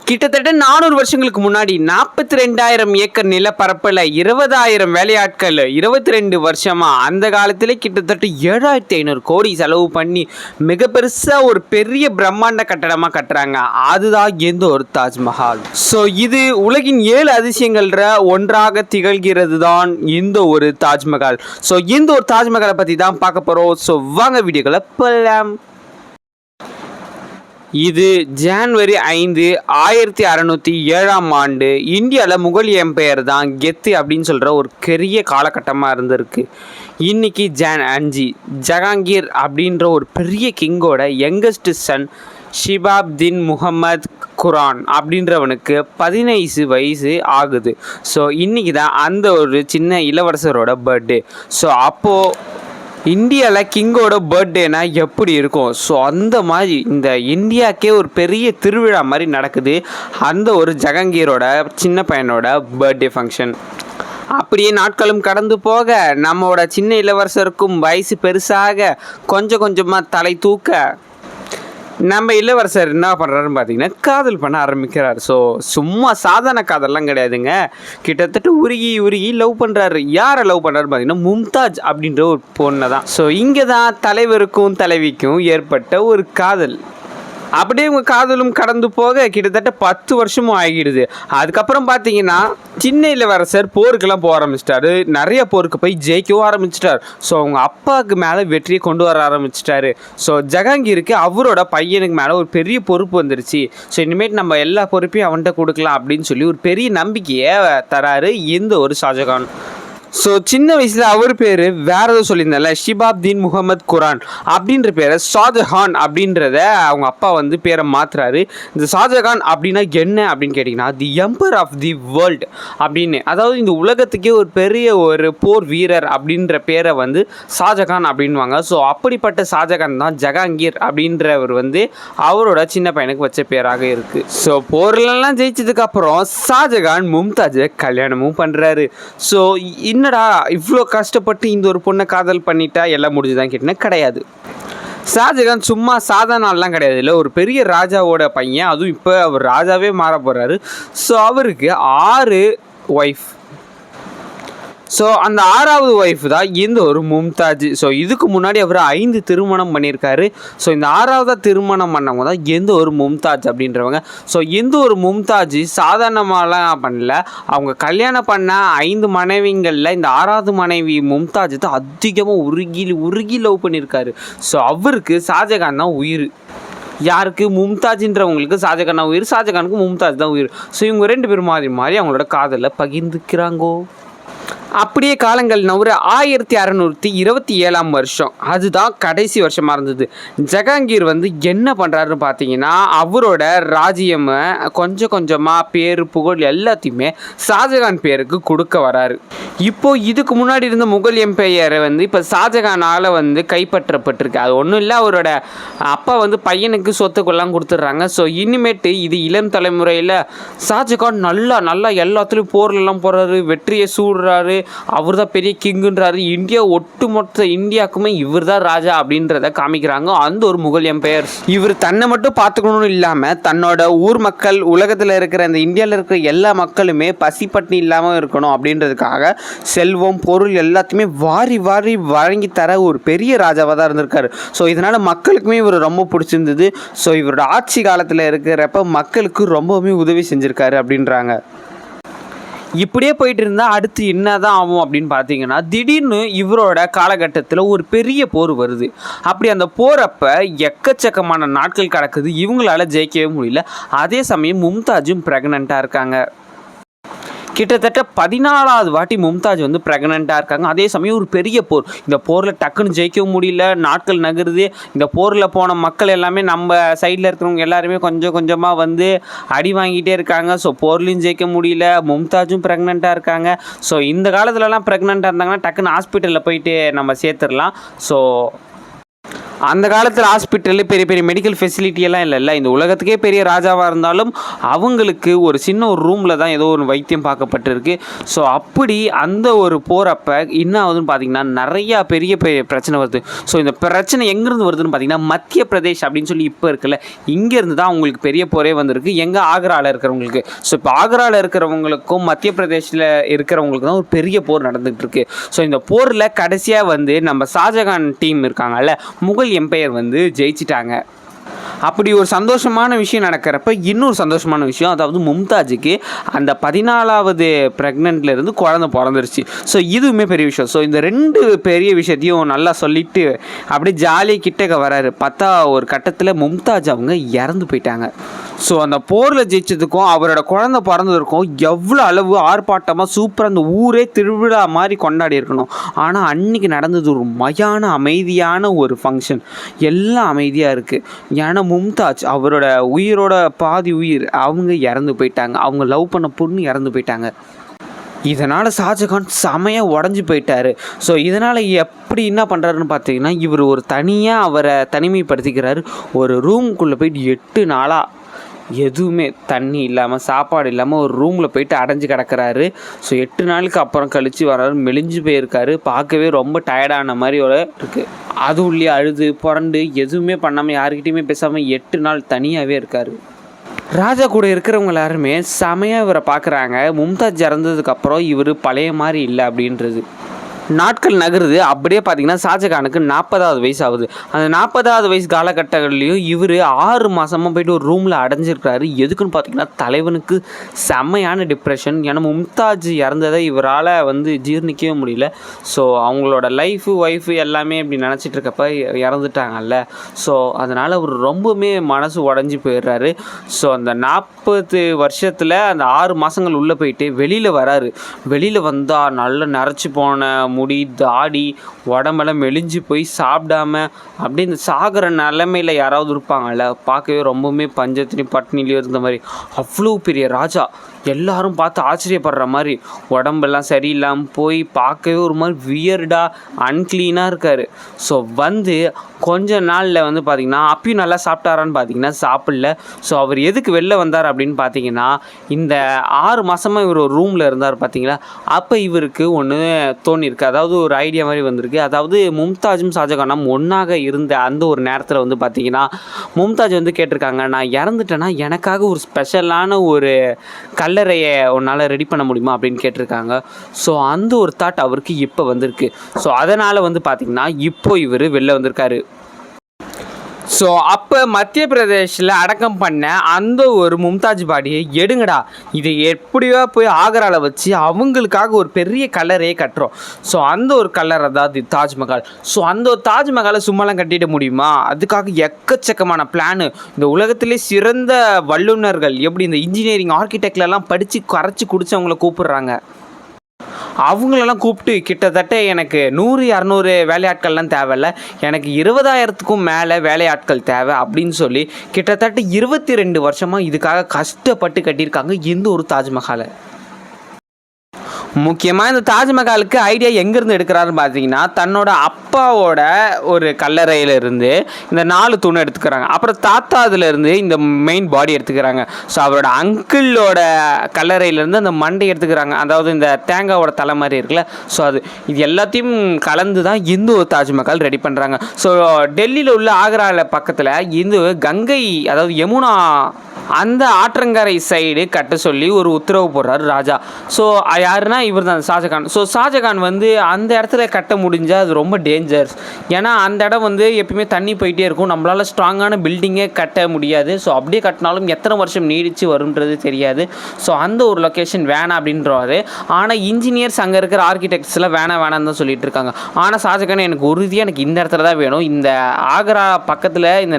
கிட்டத்தட்ட 400 வருஷங்களுக்கு முன்னாடி 42,000 ஏக்கர் நிலப்பரப்பில் 20,000 வேலையாட்கள் 22 வருஷமா அந்த காலத்திலே கிட்டத்தட்ட 7,500 கோடி செலவு பண்ணி மிக பெருசாக ஒரு பெரிய பிரம்மாண்ட கட்டடமாக கட்டுறாங்க. அதுதான் இந்த ஒரு தாஜ்மஹால். ஸோ இது உலகின் 7 அதிசயங்கள்ற ஒன்றாக திகழ்கிறது தான் இந்த ஒரு தாஜ்மஹால். ஸோ இந்த ஒரு தாஜ்மஹாலை பற்றி தான் பார்க்க போகிறோம். ஸோ வாங்க வீடியோக்களை போகலாம். இது ஜனவரி 5, 1607ஆம் ஆண்டு இந்தியாவில் முகல் எம்பையர் தான் கெத்து அப்படின்னு சொல்கிற ஒரு பெரிய காலகட்டமாக இருந்திருக்கு. இன்றைக்கி ஜான் 5 ஜஹாங்கீர் அப்படின்ற ஒரு பெரிய கிங்கோட யங்கஸ்ட் சன் ஷிபாப்தீன் முகமது குரான் அப்படின்றவனுக்கு 15 வயசு ஆகுது. ஸோ இன்றைக்கி தான் அந்த ஒரு சின்ன இளவரசரோட பர்த்டே. ஸோ அப்போது இந்தியாவில் கிங்கோட பர்த்டேனா எப்படி இருக்கும்? ஸோ அந்த மாதிரி இந்த இந்தியாவுக்கே ஒரு பெரிய திருவிழா மாதிரி நடக்குது அந்த ஒரு ஜஹாங்கீரோட சின்ன பையனோட பர்த்டே ஃபங்க்ஷன். அப்படியே நாட்களும் கடந்து போக நம்மளோட சின்ன இளவரசருக்கும் வயசு பெருசாக கொஞ்சம் கொஞ்சமாக தலை தூக்க நம்ம இளவரசர் என்ன பண்ணுறாருன்னு பார்த்தீங்கன்னா காதல் பண்ண ஆரம்பிக்கிறார். ஸோ சும்மா சாதாரண காதல்லாம் கிடையாதுங்க. கிட்டத்தட்ட உருகி லவ் பண்ணுறாரு. யாரை லவ் பண்ணுறாரு பார்த்தீங்கன்னா மும்தாஜ் அப்படின்ற ஒரு பொண்ணை தான். ஸோ இங்கே தான் தலைவருக்கும் தலைவிக்கும் ஏற்பட்ட ஒரு காதல். அப்படியே இவங்க காதலும் கடந்து போக கிட்டத்தட்ட 10 வருஷமும் ஆகிடுது. அதுக்கப்புறம் பார்த்தீங்கன்னா சின்ன இளவரசர் போருக்கெல்லாம் போக ஆரம்பிச்சிட்டாரு. நிறைய போருக்கு போய் ஜெயிக்கவும் ஆரம்பிச்சிட்டார். ஸோ அவங்க அப்பாவுக்கு மேலே வெற்றியை கொண்டு வர ஆரம்பிச்சிட்டாரு. ஸோ ஜஹாங்கீருக்கு அவரோட பையனுக்கு மேலே ஒரு பெரிய பொறுப்பு வந்துருச்சு. ஸோ இனிமேட்டு நம்ம எல்லா பொறுப்பையும் அவன்கிட்ட கொடுக்கலாம் அப்படின்னு சொல்லி ஒரு பெரிய நம்பிக்கையை தராரு இந்த ஒரு ஷாஜகான். ஸோ சின்ன வயசில் அவர் பேர் வேறு எதுவும் சொல்லியிருந்தால ஷிபாப்தீன் முகமது குரான் அப்படின்ற பேரை ஷாஜஹான் அப்படின்றத அவங்க அப்பா வந்து பேரை மாற்றுறாரு. இந்த ஷாஜஹான் அப்படின்னா என்ன அப்படின்னு கேட்டிங்கன்னா தி எம்பர் ஆஃப் தி வேர்ல்டு அப்படின்னு, அதாவது இந்த உலகத்துக்கே ஒரு பெரிய ஒரு போர் வீரர் அப்படின்ற பேரை வந்து ஷாஜஹான் அப்படின்வாங்க. ஸோ அப்படிப்பட்ட ஷாஜஹான் தான் ஜஹாங்கீர் அப்படின்றவர் வந்து அவரோட சின்ன பையனுக்கு வச்ச பேராக இருக்குது. ஸோ போர்லெல்லாம் ஜெயிச்சதுக்கப்புறம் ஷாஜஹான் மும்தாஜை கல்யாணமும் பண்ணுறாரு. ஸோ என்னடா இவ்வளோ கஷ்டப்பட்டு இந்த ஒரு பொண்ணை காதல் பண்ணிட்டா எல்லாம் முடிஞ்சுதான் கேட்டிங்கன்னா கிடையாது. ஷாஜகான் சும்மா சாதாரண ஆள்லாம் கிடையாது, இல்லை ஒரு பெரிய ராஜாவோட பையன். அதுவும் இப்போ அவர் ராஜாவே மாற போகிறாரு. ஸோ அவருக்கு 6 ஒய்ஃப். ஸோ அந்த 6வது ஒய்ஃப் தான் இந்த ஒரு மும்தாஜ். ஸோ இதுக்கு முன்னாடி அவர் 5 திருமணம் பண்ணியிருக்காரு. ஸோ இந்த 6வது திருமணம் பண்ணவங்க தான் எந்த ஒரு மும்தாஜ் அப்படின்றவங்க. ஸோ எந்த ஒரு மும்தாஜ் சாதாரணமாலாம் பண்ணல. அவங்க கல்யாணம் பண்ண 5 மனைவிங்களில் இந்த 6வது மனைவி மும்தாஜ் தான் அதிகமாக உருகி லவ் பண்ணியிருக்காரு. ஸோ அவருக்கு ஷாஜகான் தான் உயிர். யாருக்கு? மும்தாஜின்றவங்களுக்கு ஷாஜகான் தான் உயிர், ஷாஜகானுக்கு மும்தாஜ் தான் உயிர். ஸோ இவங்க 2 பேரும் மாறி அவங்களோட காதலை பகிர்ந்துக்கிறாங்கோ. அப்படியே காலங்கள் நவர 1627ஆம் வருஷம், அதுதான் கடைசி வருஷமாக இருந்தது. ஜஹாங்கீர் வந்து என்ன பண்ணுறாருன்னு பார்த்தீங்கன்னா அவரோட ராஜ்யமை கொஞ்சம் கொஞ்சமாக பேர் புகழ் எல்லாத்தையுமே ஷாஜகான் பேருக்கு கொடுக்க வராரு. இப்போது இதுக்கு முன்னாடி இருந்த முகல் எம்பையரை வந்து இப்போ ஷாஜகானால் வந்து கைப்பற்றப்பட்டிருக்கு. அது ஒன்றும் இல்லை, அவரோட அப்பா வந்து பையனுக்கு சொத்துக்கெல்லாம் கொடுத்துட்றாங்க. ஸோ இனிமேட்டு இது இளம் தலைமுறையில் ஷாஜகான் நல்லா எல்லாத்துலேயும் போர்லெல்லாம் போகிறாரு, வெற்றியை சூடுறாரு, அவர் தான் பெரிய கிங்குன்றாரு. ஒட்டுமொத்த இந்தியாவுக்குமே இவர் தான் ராஜா அப்படின்றத காமிக்கிறாங்க அந்த ஒரு முகல் எம்பையர். இவர் தன்னை மட்டும் பார்த்துக்கணும்னு இல்லாமல் தன்னோட ஊர் மக்கள், உலகத்தில் இருக்கிற இந்த இந்தியாவில் இருக்கிற எல்லா மக்களுமே பசிப்பட்டினி இல்லாமல் இருக்கணும் அப்படின்றதுக்காக செல்வம் பொருள் எல்லாத்தையுமே வாரி வழங்கி தர ஒரு பெரிய ராஜாவாக தான் இருந்திருக்காரு. ஸோ இதனால் மக்களுக்குமே இவர் ரொம்ப பிடிச்சிருந்தது. ஸோ இவரோட ஆட்சி காலத்தில் இருக்கிறப்ப மக்களுக்கு ரொம்பவுமே உதவி செஞ்சுருக்காரு அப்படின்றாங்க. இப்படியே போயிட்டு இருந்தால் அடுத்து என்ன தான் ஆகும் அப்படின்னு பார்த்தீங்கன்னா திடீர்னு இவரோட காலகட்டத்தில் ஒரு பெரிய போர் வருது. அப்படி அந்த போகிறப்ப எக்கச்சக்கமான நாட்கள் கிடக்குது, இவங்களால ஜெயிக்கவே முடியல. அதே சமயம் மும்தாஜும் ப்ரெக்னெண்ட்டாக இருக்காங்க. கிட்டத்தட்ட 14வது வாட்டி மும்தாஜ் வந்து ப்ரெக்னெண்ட்டாக இருக்காங்க. அதே சமயம் ஒரு பெரிய போர். இந்த போரில் டக்குன்னு ஜெயிக்கவும் முடியல, நாட்கள் நகருது. இந்த போரில் போன மக்கள் எல்லாமே நம்ம சைடில் இருக்கிறவங்க எல்லாருமே கொஞ்சம் கொஞ்சமாக வந்து அடி வாங்கிட்டே இருக்காங்க. ஸோ போர்லையும் ஜெயிக்க முடியல, மும்தாஜும் ப்ரெக்னெண்ட்டாக இருக்காங்க. ஸோ இந்த காலத்துலலாம் ப்ரெக்னெண்ட்டாக இருந்தாங்கன்னா டக்குன்னு ஹாஸ்பிட்டலில் போயிட்டு நம்ம சேர்த்துடலாம். ஸோ அந்த காலத்தில் ஹாஸ்பிட்டலு பெரிய பெரிய மெடிக்கல் ஃபெசிலிட்டியெல்லாம் இல்லைல்ல. இந்த உலகத்துக்கே பெரிய ராஜாவாக இருந்தாலும் அவங்களுக்கு ஒரு சின்ன ஒரு ரூமில் தான் ஏதோ ஒரு வைத்தியம் பார்க்கப்பட்டிருக்கு. ஸோ அப்படி அந்த ஒரு போகிறப்ப என்ன ஆகுதுன்னு பார்த்தீங்கன்னா நிறையா பெரிய பெரிய பிரச்சனை வருது. ஸோ இந்த பிரச்சனை எங்கேருந்து வருதுன்னு பார்த்தீங்கன்னா மத்திய பிரதேஷ் அப்படின்னு சொல்லி இப்போ இருக்குல்ல, இங்கேருந்து தான் அவங்களுக்கு பெரிய போரே வந்திருக்கு. எங்கே ஆக்ராவில் இருக்கிறவங்களுக்கு. ஸோ இப்போ ஆக்ராவில் இருக்கிறவங்களுக்கும் மத்திய பிரதேஷில் இருக்கிறவங்களுக்கு தான் ஒரு பெரிய போர் நடந்துகிட்டு இருக்கு. ஸோ இந்த போரில் கடைசியாக வந்து நம்ம ஷாஜகான் டீம் இருக்காங்கல்ல, முகல் எம்பையர் வந்து ஜெயிச்சிட்டாங்க. அப்படி ஒரு சந்தோஷமான விஷயம் நடக்கிறப்ப இன்னொரு சந்தோஷமான விஷயம், அதாவது மும்தாஜுக்கு அந்த 14வது ப்ரெக்னென்ட்லேருந்து குழந்தை பிறந்துருச்சு. ஸோ இதுவுமே பெரிய விஷயம். ஸோ இந்த 2 பெரிய விஷயத்தையும் நல்லா சொல்லிவிட்டு அப்படியே ஜாலியாக கிட்டக்க வராரு. பார்த்தா ஒரு கட்டத்தில் மும்தாஜ் அவங்க இறந்து போயிட்டாங்க. ஸோ அந்த போரில் ஜெயிச்சதுக்கும் அவரோட குழந்தை பிறந்ததுக்கும் எவ்வளோ அளவு ஆர்ப்பாட்டமாக சூப்பராக அந்த ஊரே திருவிழா மாதிரி கொண்டாடி இருக்கணும். ஆனால் அன்றைக்கி நடந்தது ஒரு அமைதியான ஒரு ஃபங்க்ஷன். எல்லாம் அமைதியாக இருக்குது. ஏன்னா மும்தாஜ் அவரோட உயிரோட பாதி உயிர் அவங்க இறந்து போயிட்டாங்க. அவங்க லவ் பண்ண பொண்ணு இறந்து போயிட்டாங்க. இதனால் ஷாஜகான் செமையாக உடஞ்சி போயிட்டார். ஸோ இதனால் எப்படி என்ன பண்ணுறாருன்னு பார்த்தீங்கன்னா, இவர் ஒரு தனியாக அவரை தனிமைப்படுத்திக்கிறாரு. ஒரு ரூமுக்குள்ளே போயிட்டு 8 நாளாக எதுவுமே தண்ணி இல்லாமல் சாப்பாடு இல்லாமல் ஒரு ரூமில் போயிட்டு அடைஞ்சு கிடக்கிறாரு. ஸோ 8 நாளுக்கு அப்புறம் கழித்து வர்றாரு. மெலிஞ்சு போயிருக்காரு. பார்க்கவே ரொம்ப டயர்டான மாதிரி ஒரு இருக்குது. அது உள்ளே அழுது புரண்டு எதுவுமே பண்ணாமல் யாருக்கிட்டையுமே பேசாமல் 8 நாள் தனியாகவே இருக்கார். ராஜா கூட இருக்கிறவங்க எல்லாருமே செமையாக இவரை பார்க்குறாங்க. மும்தாஜ் இறந்ததுக்கப்புறம் இவர் பழைய மாதிரி இல்லை அப்படின்றது. நாட்கள் நகருது. அப்படியே பார்த்தீங்கன்னா ஷாஜகானுக்கு 40வது வயசு ஆகுது. அந்த 40வது வயசு காலகட்டங்கள்லேயும் இவர் 6 மாதமாக போய்ட்டு ஒரு ரூமில் அடைஞ்சிருக்கிறாரு. எதுக்குன்னு பார்த்தீங்கன்னா தலைவனுக்கு செம்மையான டிப்ரெஷன். ஏன்னா மும்தாஜ் இறந்ததை இவரால் வந்து ஜீர்ணிக்கவே முடியல. ஸோ அவங்களோட ஒய்ஃபு எல்லாமே இப்படி நினச்சிட்டு இருக்கப்ப இறந்துட்டாங்கல்ல. ஸோ அதனால் அவர் ரொம்பவுமே மனசு உடஞ்சி போயிடுறாரு. ஸோ அந்த 40 வருஷத்தில் அந்த 6 மாதங்கள் உள்ளே போயிட்டு வெளியில் வராரு. வெளியில் வந்தால் நல்லா நரைச்சி போன முடி, தாடி, உடம்பெல்லாம் மெலிஞ்சு போய் சாப்பிடாம அப்படியே இந்த சாகிற நிலைமையில் யாராவது இருப்பாங்கல்ல, பார்க்கவே ரொம்பவுமே பஞ்சத்திலையும் பட்டினிலையும் இருந்த மாதிரி. அவ்வளோ பெரிய ராஜா. எல்லாரும் பார்த்து ஆச்சரியப்படுற மாதிரி உடம்பெல்லாம் சரியில்லாமல் போய் பார்க்கவே ஒரு மாதிரி வியர்டாக அன்க்ளீனாக இருக்கார். ஸோ வந்து கொஞ்ச நாளில் வந்து பார்த்திங்கன்னா அப்பயும் நல்லா சாப்பிட்டாரான்னு பார்த்தீங்கன்னா சாப்பிடல. ஸோ அவர் எதுக்கு வெளில வந்தார் அப்படின்னு பார்த்தீங்கன்னா, இந்த 6 மாதமாக இவர் ஒரு ரூமில் இருந்தார் பார்த்தீங்களா, அப்போ இவருக்கு ஒன்று தோணியிருக்கு. அதாவது ஒரு ஐடியா மாதிரி வந்திருக்கு. அதாவது மும்தாஜும் ஷாஜகானும் ஒன்றாக இருந்த அந்த ஒரு நேரத்தில் வந்து பார்த்திங்கன்னா மும்தாஜ் வந்து கேட்டிருக்காங்க, நான் இறந்துட்டேன்னா எனக்காக ஒரு ஸ்பெஷலான ஒரு கல்லறையை உன்னால் ரெடி பண்ண முடியுமா அப்படின்னு கேட்டிருக்காங்க. ஸோ அந்த ஒரு தாட் அவருக்கு இப்போ வந்திருக்கு. ஸோ அதனால் வந்து பார்த்திங்கன்னா இப்போ இவர் வெளில வந்திருக்காரு. ஸோ அப்போ மத்திய பிரதேஷில் அடக்கம் பண்ண அந்த ஒரு மும்தாஜ் பாடியை எடுங்கடா, இதை எப்படியோ போய் ஆக்ராவில் வச்சு அவங்களுக்காக ஒரு பெரிய கல்லறையே கட்டுறோம். ஸோ அந்த ஒரு கல்லறை தான் தாஜ்மஹால். ஸோ அந்த ஒரு தாஜ்மஹாலை சும்மாலாம் கட்டிட முடியுமா? அதுக்காக எக்கச்சக்கமான பிளானு. இந்த உலகத்திலே சிறந்த வல்லுநர்கள் எப்படி இந்த இன்ஜினியரிங் ஆர்கிடெக்ட்லலாம் படித்து கரைச்சி குடிச்சவங்கள கூப்பிடுறாங்க. அவங்களெல்லாம் கூப்பிட்டு கிட்டத்தட்ட எனக்கு 100-200 வேலையாட்கள்லாம் தேவையில்ல, எனக்கு 20,000க்கும் மேலே வேலையாட்கள் தேவை அப்படின்னு சொல்லி கிட்டத்தட்ட 22 வருஷமாக இதுக்காக கஷ்டப்பட்டு கட்டியிருக்காங்க இந்த ஒரு தாஜ்மஹாலை. முக்கியமாக இந்த தாஜ்மஹாலுக்கு ஐடியா எங்கேருந்து எடுக்கிறாருன்னு பார்த்தீங்கன்னா, தன்னோட அப்பாவோட ஒரு கல்லறையிலேருந்து இந்த 4 தூணை எடுத்துக்கிறாங்க. அப்புறம் தாத்தா அதுலேருந்து இந்த மெயின் பாடி எடுத்துக்கிறாங்க. ஸோ அவரோட அங்கிளோட கல்லறையிலேருந்து அந்த மண்டை எடுத்துக்கிறாங்க. அதாவது இந்த தேங்காவோட தலை மாதிரி இருக்குல்ல, ஸோ இது எல்லாத்தையும் கலந்து தான் இந்து ஒரு தாஜ்மஹால் ரெடி பண்ணுறாங்க. ஸோ டெல்லியில் உள்ள ஆக்ராவில் பக்கத்தில் இந்து கங்கை, அதாவது யமுனா அந்த ஆற்றங்கரை சைடு கட்ட சொல்லி ஒரு உத்தரவு போடுறாரு ராஜா. ஸோ யாருன்னா இவர் தான் ஷாஜகான். ஸோ ஷாஜகான் வந்து அந்த இடத்துல கட்ட முடிஞ்சால் அது ரொம்ப டேஞ்சர்ஸ். ஏன்னா அந்த இடம் வந்து எப்பயுமே தண்ணி போயிட்டே இருக்கும். நம்மளால் ஸ்ட்ராங்கான பில்டிங்கே கட்ட முடியாது. ஸோ அப்படியே கட்டினாலும் எத்தனை வருஷம் நீடித்து வரும்ன்றது தெரியாது. ஸோ அந்த ஒரு லொக்கேஷன் வேணாம் அப்படின்றாரு. ஆனால் இன்ஜினியர்ஸ் அங்கே இருக்கிற ஆர்கிடெக்ட்ஸ்லாம் வேணாம்னு தான் சொல்லிட்டு இருக்காங்க. ஆனால் ஷாஜகான் எனக்கு உறுதியாக எனக்கு இந்த இடத்துல தான் வேணும். இந்த ஆக்ரா பக்கத்தில் இந்த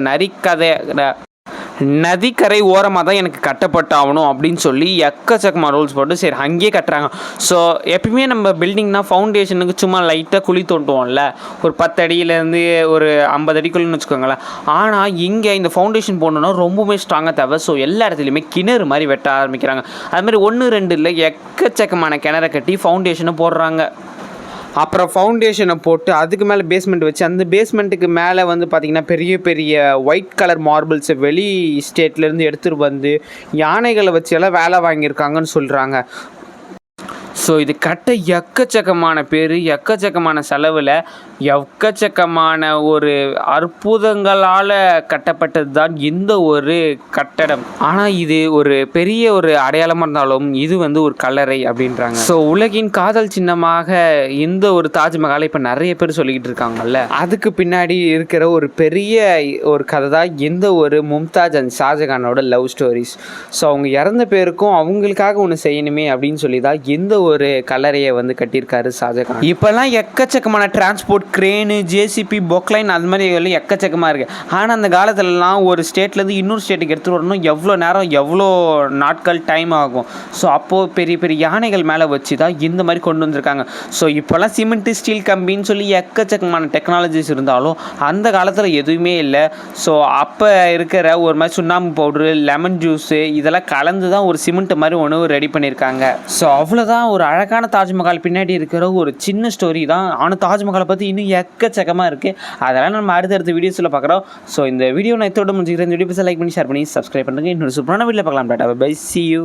நதிக்கரை ஓரமாக தான் எனக்கு கட்டப்பட்டாகணும் அப்படின்னு சொல்லி எக்கச்சக்கமாக ரூல்ஸ் போட்டு சரி அங்கேயே கட்டுறாங்க. ஸோ எப்பயுமே நம்ம பில்டிங்னா ஃபவுண்டேஷனுக்கு சும்மா லைட்டாக குழி தோண்டுவோம்ல, ஒரு 10 அடியிலேருந்து ஒரு 50 அடிக்குள்ளேன்னு வச்சுக்கோங்களேன். ஆனால் இங்கே இந்த ஃபவுண்டேஷன் போடணுன்னா ரொம்பவுமே ஸ்ட்ராங்காக தேவை. ஸோ எல்லா இடத்துலையுமே கிணறு மாதிரி வெட்ட ஆரம்பிக்கிறாங்க. அதுமாதிரி 1-2 இல்லை எக்கச்சக்கமான கிணறை கட்டி ஃபவுண்டேஷனை போடுறாங்க. அப்புறம் ஃபவுண்டேஷனை போட்டு அதுக்கு மேலே பேஸ்மெண்ட் வச்சு அந்த பேஸ்மெண்ட்டுக்கு மேலே வந்து பார்த்திங்கன்னா பெரிய பெரிய ஒயிட் கலர் மார்பிள்ஸை வெளி ஸ்டேட்லேருந்து எடுத்துகிட்டு வந்து யானைகளை வச்சு எல்லாம் வேலை வாங்கியிருக்காங்கன்னு சொல்கிறாங்க. ஸோ இது கட்ட எக்கச்சக்கமான பேர், எக்கச்சக்கமான செலவில், எக்கச்சக்கமான ஒரு அற்புதங்களால் கட்டப்பட்டது தான் இந்த ஒரு கட்டடம். ஆனால் இது ஒரு பெரிய ஒரு அடையாளமாக இருந்தாலும் இது வந்து ஒரு கல்லறை அப்படின்றாங்க. ஸோ உலகின் காதல் சின்னமாக இந்த ஒரு தாஜ்மஹாலை இப்போ நிறைய பேர் சொல்லிக்கிட்டு இருக்காங்கல்ல, அதுக்கு பின்னாடி இருக்கிற ஒரு பெரிய ஒரு கதை தான் இந்த ஒரு மும்தாஜ் அண்ட் ஷாஜகானோட லவ் ஸ்டோரிஸ். ஸோ அவங்க இறந்த பேருக்கும் அவங்களுக்காக ஒன்று செய்யணுமே அப்படின்னு சொல்லி தான் இந்த ஒரு கல்லறையை வந்து கட்டியிருக்காரு ஷாஜகான். இப்போல்லாம் எக்கச்சக்கமான டிரான்ஸ்போர்ட், கிரேனு, ஜேசிபி, பொக்லைன் அது மாதிரி எல்லாம் எக்கச்சக்கமாக இருக்குது. ஆனால் அந்த காலத்துலலாம் ஒரு ஸ்டேட்லேருந்து இன்னொரு ஸ்டேட்டுக்கு எடுத்துகிட்டு வரணும் எவ்வளோ நேரம், எவ்வளோ நாட்கள் டைம் ஆகும். ஸோ அப்போது பெரிய பெரிய யானைகள் மேலே வச்சு தான் இந்த மாதிரி கொண்டு வந்திருக்காங்க. ஸோ இப்போல்லாம் சிமெண்ட்டு, ஸ்டீல் கம்பின்னு சொல்லி எக்கச்சக்கமான டெக்னாலஜிஸ் இருந்தாலும் அந்த காலத்தில் எதுவுமே இல்லை. ஸோ அப்போ இருக்கிற ஒரு மாதிரி சுண்ணாம்பு பவுட்ரு, லெமன் ஜூஸு இதெல்லாம் கலந்து தான் ஒரு சிமெண்ட் மாதிரி ஒன்று ரெடி பண்ணியிருக்காங்க. ஸோ அவ்வளோதான் ஒரு அழகான தாஜ்மஹால் பின்னாடி இருக்கிற ஒரு சின்ன ஸ்டோரி தான். ஆனால் தாஜ்மஹாலை பற்றி இன்னும் எக்கச்சக்கமாக இருக்குது. அதெல்லாம் நம்ம அடுத்தடுத்த வீடியோஸில் பார்க்குறோம். ஸோ இந்த வீடியோ நான் இதோட முடிஞ்சுக்கிறேன். இந்த வீடியோ லைக் பண்ணி ஷேர் பண்ணி சப்ஸ்கிரைப் பண்ணுங்கள். இன்னொரு சூப்பரான வீடியோவில் பார்க்கலாம். Tata bye, see you.